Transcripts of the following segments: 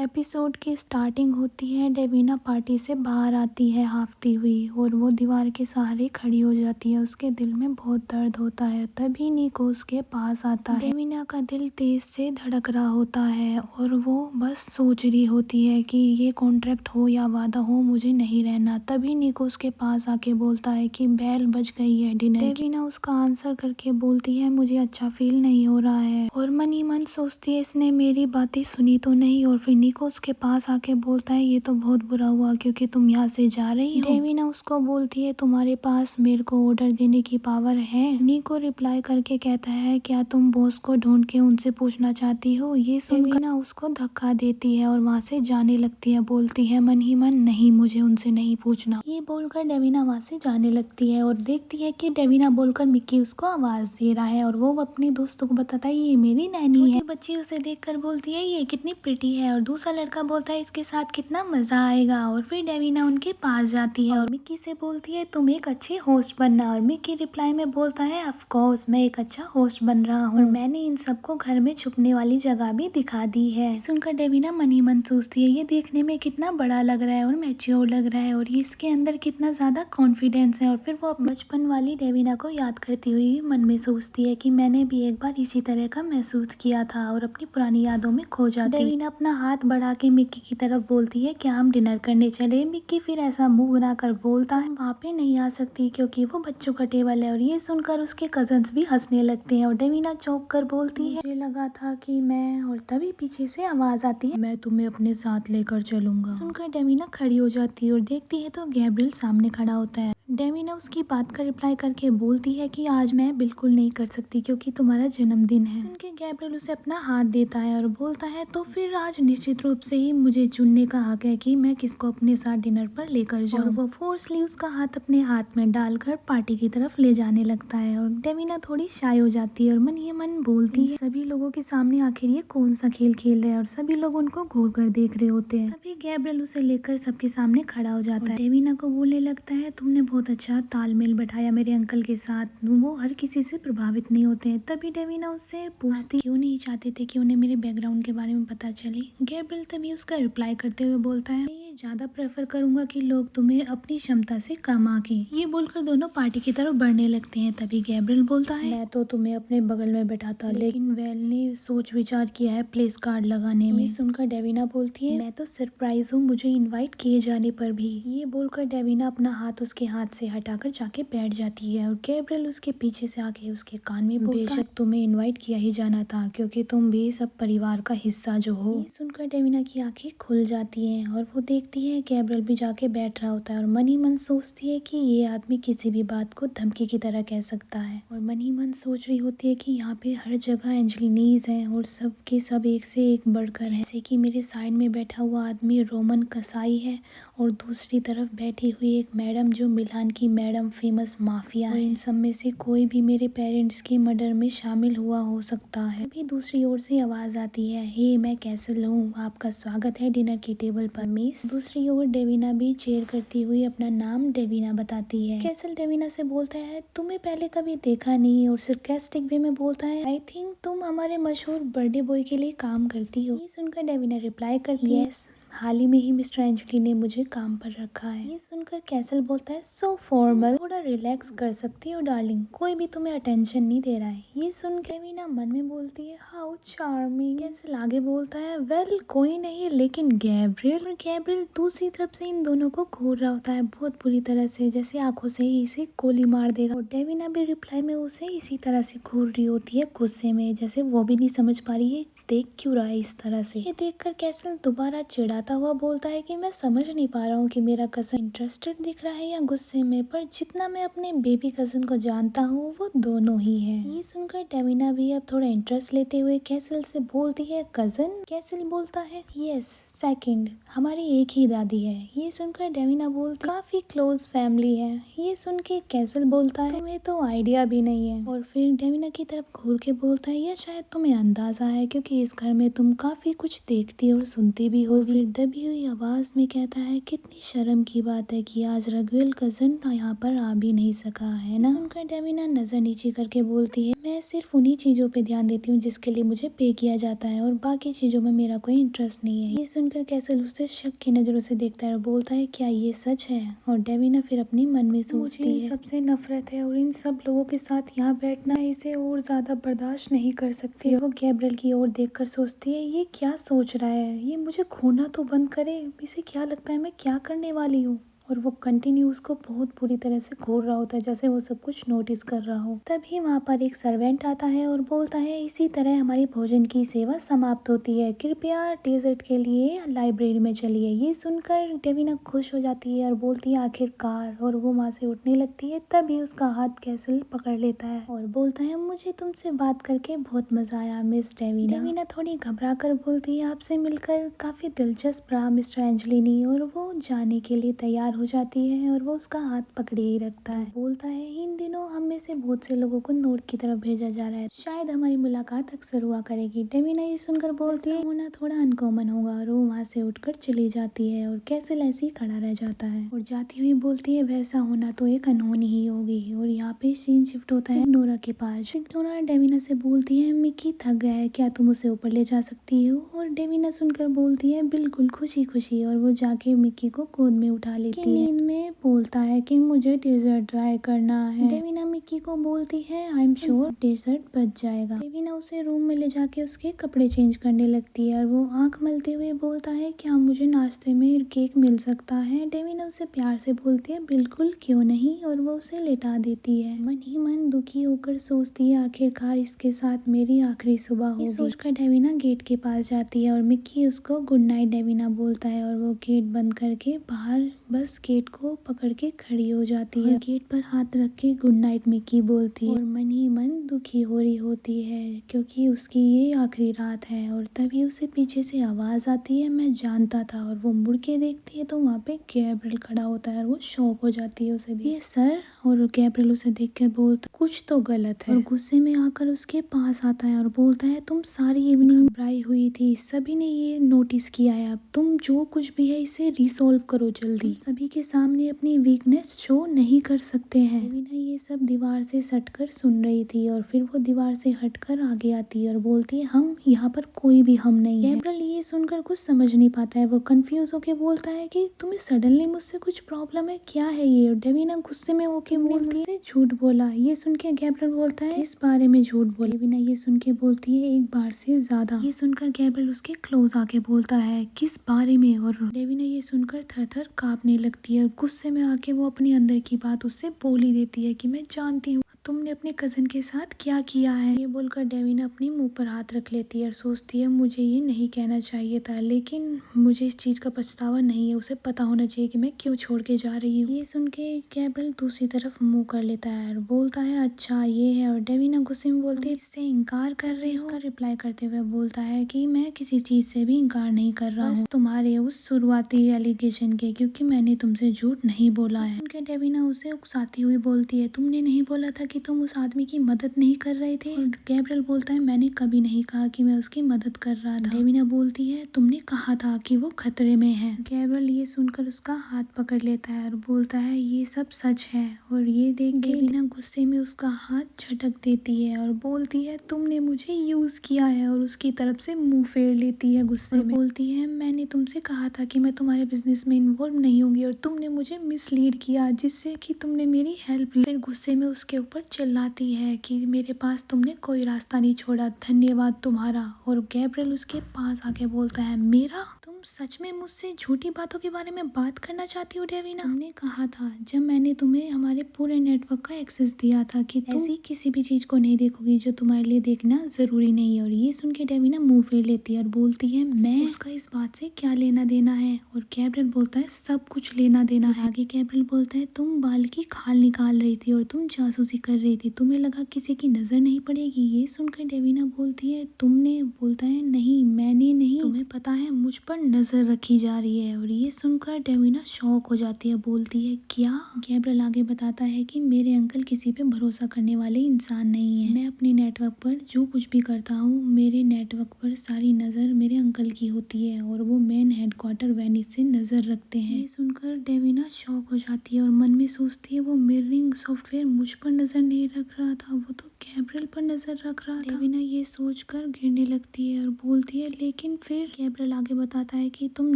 Episode की starting होती है। डेविना पार्टी से बाहर आती है हाफती हुई और वो दीवार के सहारे खड़ी हो जाती है। उसके दिल में बहुत दर्द होता है। तभी निको उसके पास आता है। डेविना का दिल तेज से धड़क रहा होता है और वो बस सोच रही होती है कि ये कॉन्ट्रैक्ट हो या वादा हो, मुझे नहीं रहना। तभी निको उसके पास आके बोलता है कि बेल बज गई है डिनर की। डेविना उसका आंसर करके बोलती है मुझे अच्छा फील नहीं हो रहा है और मन ही मन सोचती है इसने मेरी बातें सुनी तो नहीं। और फिर निको उसके पास आके बोलता है ये तो बहुत बुरा हुआ क्योंकि तुम यहाँ से जा रही हो। डेविना उसको बोलती है तुम्हारे पास मेरे को ऑर्डर देने की पावर है। निको रिप्लाई करके कहता है क्या तुम बॉस को ढूंढ के उनसे पूछना चाहती हो। ये सुनकर डेविना उसको धक्का देती है और वहाँ से जाने लगती है। बोलती है मन ही मन नहीं, मुझे उनसे नहीं पूछना। ये बोलकर डेविना वहाँ से जाने लगती है और देखती है कि डेविना बोलकर मिक्की उसको आवाज दे रहा है और वो अपने दोस्तों को बताता है ये मेरी नैनी है। बच्ची उसे देखकर बोलती है ये कितनी प्रिटी है और दूसरा लड़का बोलता है इसके साथ कितना मजा आएगा। और फिर डेविना उनके पास जाती है और मिक्की से बोलती है तुम एक अच्छे होस्ट बनना। और मिक्की रिप्लाई में बोलता है ऑफ कोर्स मैं एक अच्छा होस्ट बन रहा हूँ और मैंने इन सबको घर में छुपने वाली जगह भी दिखा दी है। सुनकर डेविना मन ही मन सोचती है ये देखने में कितना बड़ा लग रहा है और मैच्योर लग रहा है और इसके अंदर कितना ज्यादा कॉन्फिडेंस है। और फिर वो बचपन वाली डेविना को याद करती हुई मन में सोचती है कि मैंने भी एक बार इसी तरह का महसूस किया था और अपनी पुरानी यादों में खो जाती है। डेविना अपना हाथ बढ़ा के मिक्की की तरफ बोलती है क्या हम डिनर करने चले। मिक्की फिर ऐसा मुंह बनाकर बोलता है वहाँ पे नहीं आ सकती क्योंकि वो बच्चों का टेबल है। और ये सुनकर उसके कजन्स भी हंसने लगते हैं और डेविना चौंक कर बोलती है मुझे लगा था कि मैं। और तभी पीछे से आवाज आती है मैं तुम्हें अपने साथ लेकर चलूंगा। सुनकर डेविना खड़ी हो जाती है और देखती है तो गैब्रियल सामने खड़ा होता है। डेविना उसकी बात का रिप्लाई करके बोलती है कि आज मैं बिल्कुल नहीं कर सकती क्योंकि तुम्हारा जन्मदिन है। सुनकर गैब्रियल उसे अपना हाथ देता है और बोलता है तो फिर आज निश्चित रूप से ही मुझे चुनने का हक है कि मैं किसको अपने साथ डिनर पर लेकर जाऊं। और वो फोर्सली उसका हाथ अपने हाथ में डालकर पार्टी की तरफ ले जाने लगता है और डेविना थोड़ी शाय हो जाती है और मन ही मन बोलती है सभी लोगों के सामने आखिर ये कौन सा खेल खेल रहे हैं। और सभी लोग उनको घूर कर देख रहे होते हैं। तभी गैब्रियल उसे लेकर सबके सामने खड़ा हो जाता है। डेविना को बोलने लगता है तुमने बहुत अच्छा तालमेल बैठाया मेरे अंकल के साथ, वो हर किसी से प्रभावित नहीं होते हैं। तभी डेविना उससे पूछती क्यों नहीं चाहते थे कि उन्हें मेरे बैकग्राउंड के बारे में पता चले। गैब्रियल तभी उसका रिप्लाई करते हुए बोलता है ये ज्यादा प्रेफर करूंगा कि लोग तुम्हें अपनी क्षमता से कम आके। ये बोलकर दोनों पार्टी की तरफ बढ़ने लगते हैं। तभी गैब्रियल बोलता है मैं तो तुम्हें अपने बगल में बैठाता लेकिन वेल ने सोच विचार किया है प्लेस कार्ड लगाने में। सुनकर डेविना बोलती है मैं तो सरप्राइज हूँ मुझे इनवाइट किए जाने पर भी। ये बोलकर डेविना अपना हाथ उसके हाथ से हटाकर जाके बैठ जाती है और गैब्रियल उसके पीछे से आके उसके कान में बोलता है बेशक तुम्हें इनवाइट किया ही जाना था क्योंकि तुम भी सब परिवार का हिस्सा जो हो। ये सुनकर डेविना की आंखें खुल जाती हैं और वो देखती है गैब्रियल भी जाके बैठ रहा होता है और मन ही मन सोचती है कि ये आदमी किसी भी बात को धमकी की तरह कह सकता है। और मन ही मन सोच रही होती है कि यहाँ पे हर जगह एंजेलिनीज हैं और सब के सब एक से एक बढ़कर है। जैसे कि मेरे साइड में बैठा हुआ आदमी रोमन कसाई है और दूसरी तरफ बैठी हुई एक मैडम जो मिलान की मैडम फेमस माफिया है। इन सब में से कोई भी मेरे पेरेंट्स के मर्डर में शामिल हुआ हो सकता है। अभी दूसरी ओर से आवाज आती है हे मैं कैसल हूँ, आपका स्वागत है डिनर की टेबल पर मिस। दूसरी ओर डेविना भी चेयर करती हुई अपना नाम डेविना बताती है। कैसल डेविना से बोलता है तुम्हें पहले कभी देखा नहीं और सरकास्टिक वे में बोलता है आई थिंक तुम हमारे मशहूर बर्थडे बॉय के लिए काम करती हो। ये सुनकर डेविना रिप्लाई करती है यस हाल ही में ही मिस्टर एंजेली ने मुझे काम पर रखा है। ये सुनकर कैसल बोलता है सो फॉर्मल, थोड़ा रिलैक्स कर सकती हो डार्लिंग, कोई भी तुम्हें अटेंशन नहीं दे रहा है। ये सुन के डेविना मन में बोलती है हाउ चार्मिंग। कैसल आगे बोलता है वेल कोई नहीं लेकिन गैब्रियल दूसरी तरफ से इन दोनों को घूर रहा होता है बहुत बुरी तरह से, जैसे आंखों से ही इसे गोली मार देगा। और डेविना भी रिप्लाई में उसे इसी तरह से घूर रही होती है गुस्से में, जैसे वो भी नहीं समझ पा रही है देख क्यों रहा है इस तरह से। ये देखकर कैसल दोबारा चिढ़ाता हुआ बोलता है कि मैं समझ नहीं पा रहा हूँ कि मेरा कजन इंटरेस्टेड दिख रहा है या गुस्से में, पर जितना मैं अपने बेबी कजन को जानता हूँ वो दोनों ही है। ये सुनकर डेविना भी अब थोड़ा इंटरेस्ट लेते हुए कैसल से बोलती है कजन। कैसल बोलता है यस सेकंड, हमारी एक ही दादी है। ये सुनकर डेविना बोलती काफी क्लोज फैमिली है। ये सुन के कैसल बोलता है तुम्हें तो आइडिया भी नहीं है। और फिर डेविना की तरफ घूर के बोलता है यह शायद तुम्हें अंदाजा है क्योंकि कि इस घर में तुम काफी कुछ देखती और सुनती भी हो। फिर दबी हुई आवाज में कहता है, कितनी शर्म की बात है कि आज रघुवीर कजन यहाँ पर आ भी नहीं सका, है ना। सुनकर डेविना नजर नीचे करके बोलती है, मैं सिर्फ उन्हीं चीजों पे ध्यान देती हूँ जिसके लिए मुझे पे किया जाता है और बाकी चीजों में मेरा कोई इंटरेस्ट नहीं है। ये सुनकर कैसल उसे शक की नजरों से देखता है और बोलता है, क्या ये सच है। और डेविना फिर अपनी मन में सोचती है, सबसे नफरत है और इन सब लोगों के साथ यहाँ बैठना इसे और ज्यादा बर्दाश्त नहीं कर सकती। वो गैब्रियल की ओर देखकर सोचती है, ये क्या सोच रहा है, ये मुझे खोना तो बंद करे, इसे क्या लगता है मैं क्या करने वाली हूँ। और वो कंटिन्यू उसको बहुत बुरी तरह से घूर रहा होता है, जैसे वो सब कुछ नोटिस कर रहा हो। तभी वहाँ पर एक सर्वेंट आता है और बोलता है, इसी तरह हमारी भोजन की सेवा समाप्त होती है, कृपया डेजर्ट के लिए लाइब्रेरी में चलिए। ये सुनकर डेविना खुश हो जाती है और बोलती है, आखिरकार। और वो वहाँ से उठने लगती है, तभी उसका हाथ कैसल पकड़ लेता है और बोलता है, मुझे तुमसे बात करके बहुत मजा आया मिस डेविना। डेविना थोड़ी घबरा कर बोलती है, आपसे मिलकर काफी दिलचस्प रहा मिस्टर एंजेलिनी। और वो जाने के लिए तैयार हो जाती है और वो उसका हाथ पकड़े ही रखता है। बोलता है, इन दिनों हम में से बहुत से लोगों को नॉर्थ की तरफ भेजा जा रहा है, शायद हमारी मुलाकात अक्सर हुआ करेगी। डेविना ये सुनकर बोलती है, होना थोड़ा अनकॉमन होगा। और वो वहाँ से उठकर चली जाती है और कैसल ऐसे ही खड़ा रह जाता है और जाती हुई बोलती है, वैसा होना तो एक अनहोनी ही होगी। और यहाँ पे सीन शिफ्ट होता है नोरा के पास। नोरा डेविना से बोलती है, मिक्की थक गया है, क्या तुम उसे ऊपर ले जा सकती हो। और डेविना सुनकर बोलती है, बिल्कुल, खुशी खुशी। और वो जाके मिक्की को गोद में उठा लेती है। नींद में बोलता है कि मुझे डेजर्ट ट्राई करना है। डेविना मिक्की को बोलती है, आई एम श्योर डेजर्ट बच जाएगा। डेविना उसे रूम में ले जाके उसके कपड़े चेंज करने लगती है और वो आंख मलते हुए बोलता है, क्या मुझे नाश्ते में केक मिल सकता है। डेविना उसे प्यार से बोलती है, बिल्कुल, क्यों नहीं। और वो उसे लेटा देती है। मन ही मन दुखी होकर सोचती है, आखिरकार इसके साथ मेरी आखिरी सुबह होगी। सोचकर डेविना गेट के पास जाती है और मिक्की उसको गुड नाइट डेविना बोलता है और वो गेट बंद करके बाहर बस गेट को पकड़ के खड़ी हो जाती है। गेट पर हाथ रख के गुड नाइट मिक्की बोलती है और मन ही मन दुखी हो रही होती है क्योंकि उसकी ये आखिरी रात है। और तभी उसे पीछे से आवाज आती है, मैं जानता था। और वो मुड़ के देखती है तो वहाँ पे गैब्रियल खड़ा होता है और वो शॉक हो जाती है उसे देख, सर। और गैब्रियल उसे देख के बोलता, कुछ तो गलत है। और गुस्से में आकर उसके पास आता है और बोलता है, तुम सारी इवनिंग घबराई हुई थी, सभी ने ये नोटिस किया है, अब तुम जो कुछ भी है इसे रिसोल्व करो जल्दी। सभी के सामने अपनी वीकनेस शो नहीं कर सकते हैं। डेविना ये सब दीवार से सटकर सुन रही थी और फिर वो दीवार से हटकर आगे आती है और बोलती है, हम यहाँ पर कोई भी हम नहीं है। गैब्रियल ये सुनकर कुछ समझ नहीं पाता है। वो कंफ्यूज होके बोलता है कि तुम्हें सडनली मुझसे कुछ प्रॉब्लम है, क्या है ये। और डेविना गुस्से में होके बोलती है, झूठ बोला। ये सुन के गैब्रियल बोलता है, इस बारे में झूठ बोला। डेविना ये सुन के बोलती है, एक बार से ज्यादा। ये सुनकर गैब्रियल उसके क्लोज आके बोलता है, किस बारे में। और डेविना ये सुनकर थर थर कांपने लगती है और गुस्से में आके वो अपने अंदर की बात उससे बोल ही देती है कि मैं जानती हूँ तुमने अपने कजन के साथ क्या किया है। ये बोलकर डेविना अपने मुंह पर हाथ रख लेती है और सोचती है, मुझे ये नहीं कहना चाहिए था, लेकिन मुझे इस चीज का पछतावा नहीं है। उसे पता होना चाहिए कि मैं क्यों छोड़ के जा रही हूँ। ये सुन के गैब्रियल दूसरी तरफ मुंह कर लेता है और बोलता है, अच्छा ये है। और डेविना गुस्से में बोलती है, इससे इनकार कर रहे हो। उसका रिप्लाई करते हुए बोलता है कि मैं किसी चीज से भी इनकार नहीं कर रहा हूँ, तुम्हारे उस शुरुआती एलिगेशन के, क्योंकि मैंने तुमसे झूठ नहीं बोला है। सुनकर डेविना उसे उकसाती हुई बोलती है, तुमने नहीं बोला था कि तुम उस आदमी की मदद नहीं कर रहे थे। और गैब्रियल बोलता है, मैंने कभी नहीं कहा कि मैं उसकी मदद कर रहा था। डेविना बोलती है, तुमने कहा था कि वो खतरे में है। गैब्रियल ये सुनकर उसका हाथ पकड़ लेता है और बोलता है, ये सब सच है। और ये देख के डेविना गुस्से में उसका हाथ झटक देती है और बोलती है, तुमने मुझे यूज किया है। और उसकी तरफ से मुंह फेर लेती है गुस्से में। बोलती है, मैंने तुमसे कहा था कि मैं तुम्हारे बिजनेस में इन्वॉल्व नहीं होंगी और तुमने मुझे मिसलीड किया जिससे कि तुमने मेरी हेल्प ली। फिर गुस्से में उसके ऊपर चिल्लाती है कि मेरे पास तुमने कोई रास्ता नहीं छोड़ा, धन्यवाद तुम्हारा। और गैब्रियल उसके पास आके बोलता है, मेरा? तुम सच में मुझसे झूठी बातों के बारे में बात करना चाहती हो डेविना? तुमने कहा था जब मैंने तुम्हें हमारे पूरे नेटवर्क का एक्सेस दिया था कि तुम ऐसी किसी भी चीज को नहीं देखोगी जो तुम्हारे लिए देखना जरूरी नहीं है। और ये सुन के डेविना मुंह फेर लेती है और बोलती है, मैं उसका इस बात से क्या लेना देना है। और गैब्रियल बोलता है, सब कुछ लेना देना है। आगे गैब्रियल बोलता है, तुम बाल की खाल निकाल रही थी और तुम जासूसी कर रही थी, तुम्हें लगा किसी की नजर नहीं पड़ेगी। ये सुनकर डेविना बोलती है, तुमने? बोलता है, नहीं मैंने नहीं, तुम्हें पता है मुझ पर नजर रखी जा रही है। और ये सुनकर डेविना शॉक हो जाती है, बोलती है क्या? गैब्रियल आगे बताता है कि मेरे अंकल किसी पे भरोसा करने वाले इंसान नहीं है। मैं अपने नेटवर्क पर जो कुछ भी करता हूँ, मेरे नेटवर्क पर सारी नजर मेरे अंकल की होती है और वो मेन हेडक्वार्टर वेनिस से नजर रखते हैं। ये सुनकर डेविना शॉक हो जाती है और मन में सोचती है वो मिररिंग सॉफ्टवेयर मुझ पर नजर नहीं रख रहा था, वो तो गैब्रियल पर नजर रख रहा था। डेविना ये सोचकर गिरने लगती है और बोलती है लेकिन फिर गैब्रियल आगे बताता है कि तुम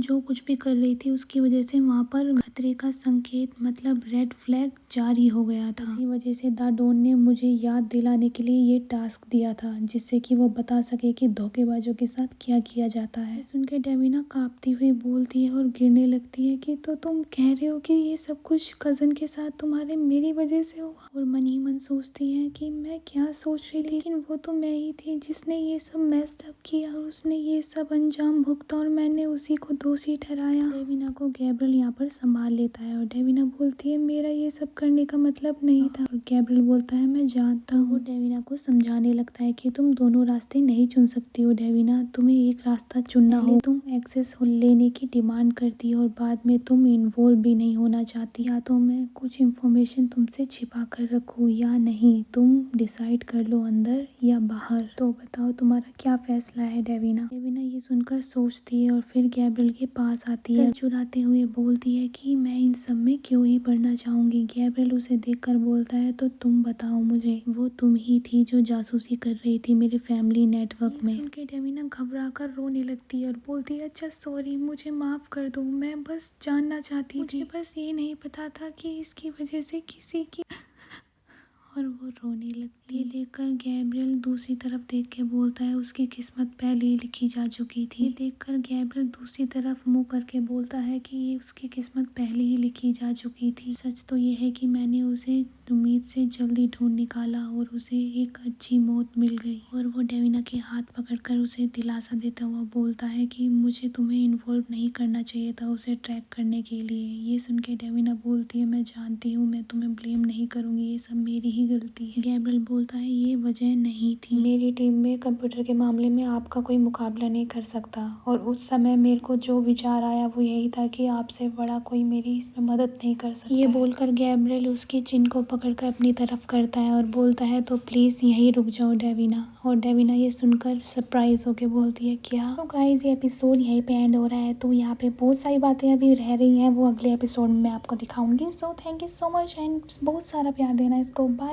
जो कुछ भी कर रही थी उसकी वजह से वहाँ पर खतरे का संकेत मतलब रेड फ्लैग जारी हो गया था। इसी वजह से द डॉन ने मुझे याद दिलाने के लिए ये टास्क दिया था, जिससे कि वो बता सके कि धोखेबाजों के साथ क्या किया जाता है। सुनकर डेविना कांपती हुई बोलती है और गिरने लगती है कि तो तुम कह रहे हो कि ये सब कुछ कजन के साथ तुम्हारे मेरी वजह से हुआ? और मन ही मन सोचती है कि मैं क्या सोच रही थी, लेकिन वो तो मैं ही थी जिसने ये सब मेस्ड अप किया और उसने ये सब अंजाम भुगता और मैंने उसी को दोषी ठहराया। डेविना को गैब्रियल यहाँ पर संभाल लेता है और डेविना बोलती है मेरा ये सब करने का मतलब नहीं था। और गैब्रियल बोलता है मैं जानता हूँ। डेविना को समझाने लगता है कि तुम दोनों रास्ते नहीं चुन सकती हो डेविना, तुम्हें एक रास्ता चुनना हो। तुम एक्सेस लेने की डिमांड करती हो और बाद में तुम इन्वॉल्व भी नहीं होना चाहती। या तो मैं कुछ इन्फॉर्मेशन तुमसे छिपा कर रखूँ या नहीं, तुम डिसाइड कर लो अंदर या बाहर। तो बताओ तुम्हारा क्या फैसला है डेविना? डेविना ये सुनकर सोचती है और फिर गैब्रियल के पास आती है, चुराते हुए बोलती है कि मैं इन सब में क्यों ही पढ़ना चाहूंगी। गैब्रियल उसे देखकर बोलता है तो तुम बताओ मुझे, वो तुम ही थी जो जासूसी कर रही थी मेरे फैमिली नेटवर्क में। सुन के डेविना घबरा कर रोने लगती है और बोलती है अच्छा सॉरी, मुझे माफ कर दो, मैं बस जानना चाहती थी, बस ये नहीं पता था कि इसकी वजह से किसी की और वो रोने लगती है। देखकर गैब्रियल दूसरी तरफ देख के बोलता है उसकी किस्मत पहले ही लिखी जा चुकी थी। देखकर गैब्रियल दूसरी तरफ मुंह करके बोलता है कि ये उसकी किस्मत पहले ही लिखी जा चुकी थी। सच तो ये है कि मैंने उसे उम्मीद से जल्दी ढूंढ निकाला और उसे एक अच्छी मौत मिल गई। और वो डेविना के हाथ पकड़कर उसे दिलासा देता हुआ बोलता है कि मुझे तुम्हें इन्वॉल्व नहीं करना चाहिए था उसे ट्रैक करने के लिए। ये सुन के डेविना बोलती है मैं जानती हूँ, मैं तुम्हें ब्लेम नहीं करूँगी, ये सब मेरी ही गलती है। गैब्रियल बोलता है ये वजह नहीं थी, मेरी टीम में कंप्यूटर के मामले में आपका कोई मुकाबला नहीं कर सकता और उस समय मेरे को जो विचार आया वो यही था कि आपसे बड़ा कोई मेरी इसमें मदद नहीं कर सकता। ये बोलकर गैब्रियल उसकी चिन को पकड़कर अपनी तरफ करता है और बोलता है तो प्लीज यहीं रुक जाओ डेविना। और डेविना ये सुनकर सरप्राइज होके बोलती है क्या? तो गाइस ये एपिसोड यहीं पे एंड हो रहा है। तो यहाँ पे बहुत सारी बातें अभी रह रही हैं, वो अगले एपिसोड में मैं आपको दिखाऊंगी। So thank you so much and बहुत सारा प्यार देना इसको। बाय।